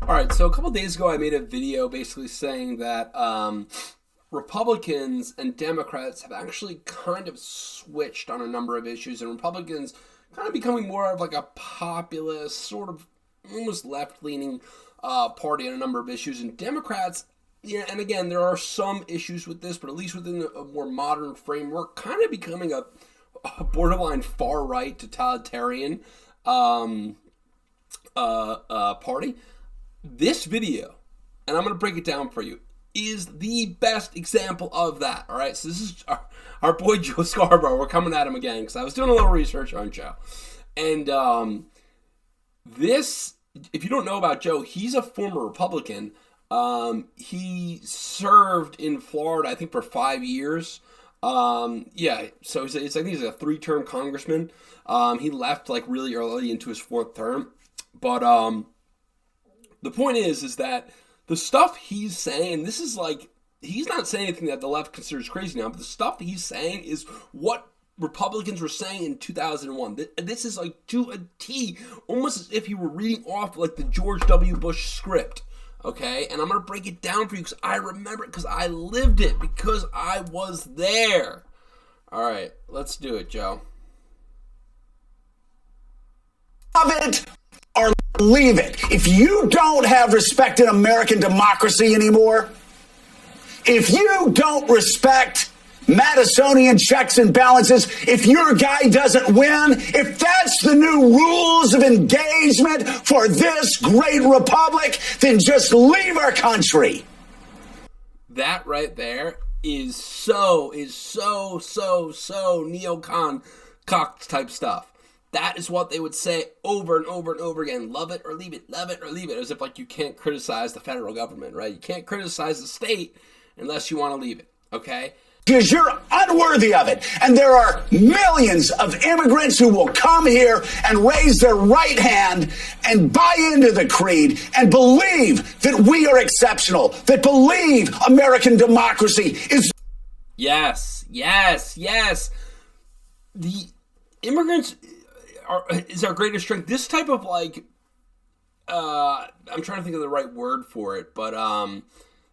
All right, so a couple days ago, I made a video basically saying that Republicans and Democrats have actually kind of switched on a number of issues, and Republicans kind of becoming more of like a populist, sort of almost left-leaning party on a number of issues, and Democrats. Yeah, and again, there are some issues with this, but at least within a more modern framework, kind of becoming a borderline far-right totalitarian party. This video, and I'm going to break it down for you, is the best example of that. All right, so this is our boy Joe Scarborough. We're coming at him again because I was doing a little research on Joe, and this, if you don't know about Joe, he's a former Republican. He served in Florida, I think, for 5 years. Yeah, so I think he's a 3-term congressman. He left like really early into his 4th term, but the point is that the stuff he's saying, this is like, he's not saying anything that the left considers crazy now, but the stuff that he's saying is what Republicans were saying in 2001. This is like to a T, almost as if he were reading off like the George W. Bush script. Okay, and I'm going to break it down for you because I remember it, because I lived it, because I was there. All right, let's do it, Joe. Love it or leave it. If you don't have respect in American democracy anymore, if you don't respect Madisonian checks and balances, if your guy doesn't win, if that's the new rules of engagement for this great republic, then just leave our country. That right there is so neocon cock type stuff. That is what they would say over and over and over again. Love it or leave it, love it or leave it. As if like you can't criticize the federal government, right? You can't criticize the state unless you want to leave it, okay? Because you're unworthy of it. And there are millions of immigrants who will come here and raise their right hand and buy into the creed and believe that we are exceptional, that believe American democracy is... Yes. The immigrants is our greatest strength. This type of like, I'm trying to think of the right word for it, but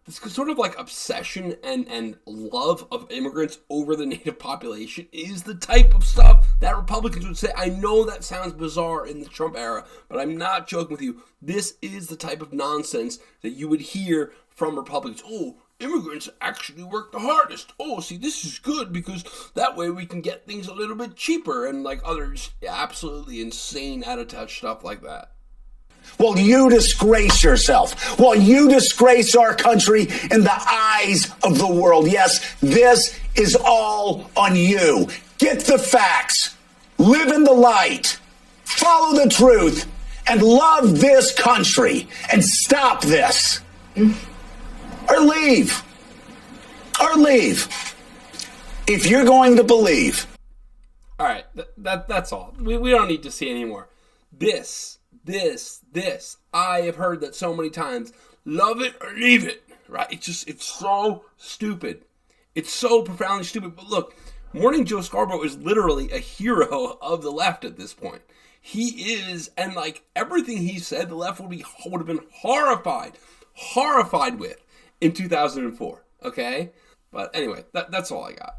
this sort of like obsession and love of immigrants over the native population is the type of stuff that Republicans would say. I know that sounds bizarre in the Trump era, but I'm not joking with you. This is the type of nonsense that you would hear from Republicans. Oh, immigrants actually work the hardest. Oh, see, this is good because that way we can get things a little bit cheaper, and like others, absolutely insane, out of touch stuff like that. Well, you disgrace yourself. Well, you disgrace our country in the eyes of the world. Yes, this is all on you. Get the facts, live in the light, follow the truth, and love this country, and stop this. Or leave. Or leave. If you're going to believe. All right, that's all. We don't need to see anymore. This. I have heard that so many times. Love it or leave it, right? It's so stupid. It's so profoundly stupid. But look, Morning Joe Scarborough is literally a hero of the left at this point. He is, and like everything he said, the left would have been horrified with in 2004. Okay, but anyway, that's all I got.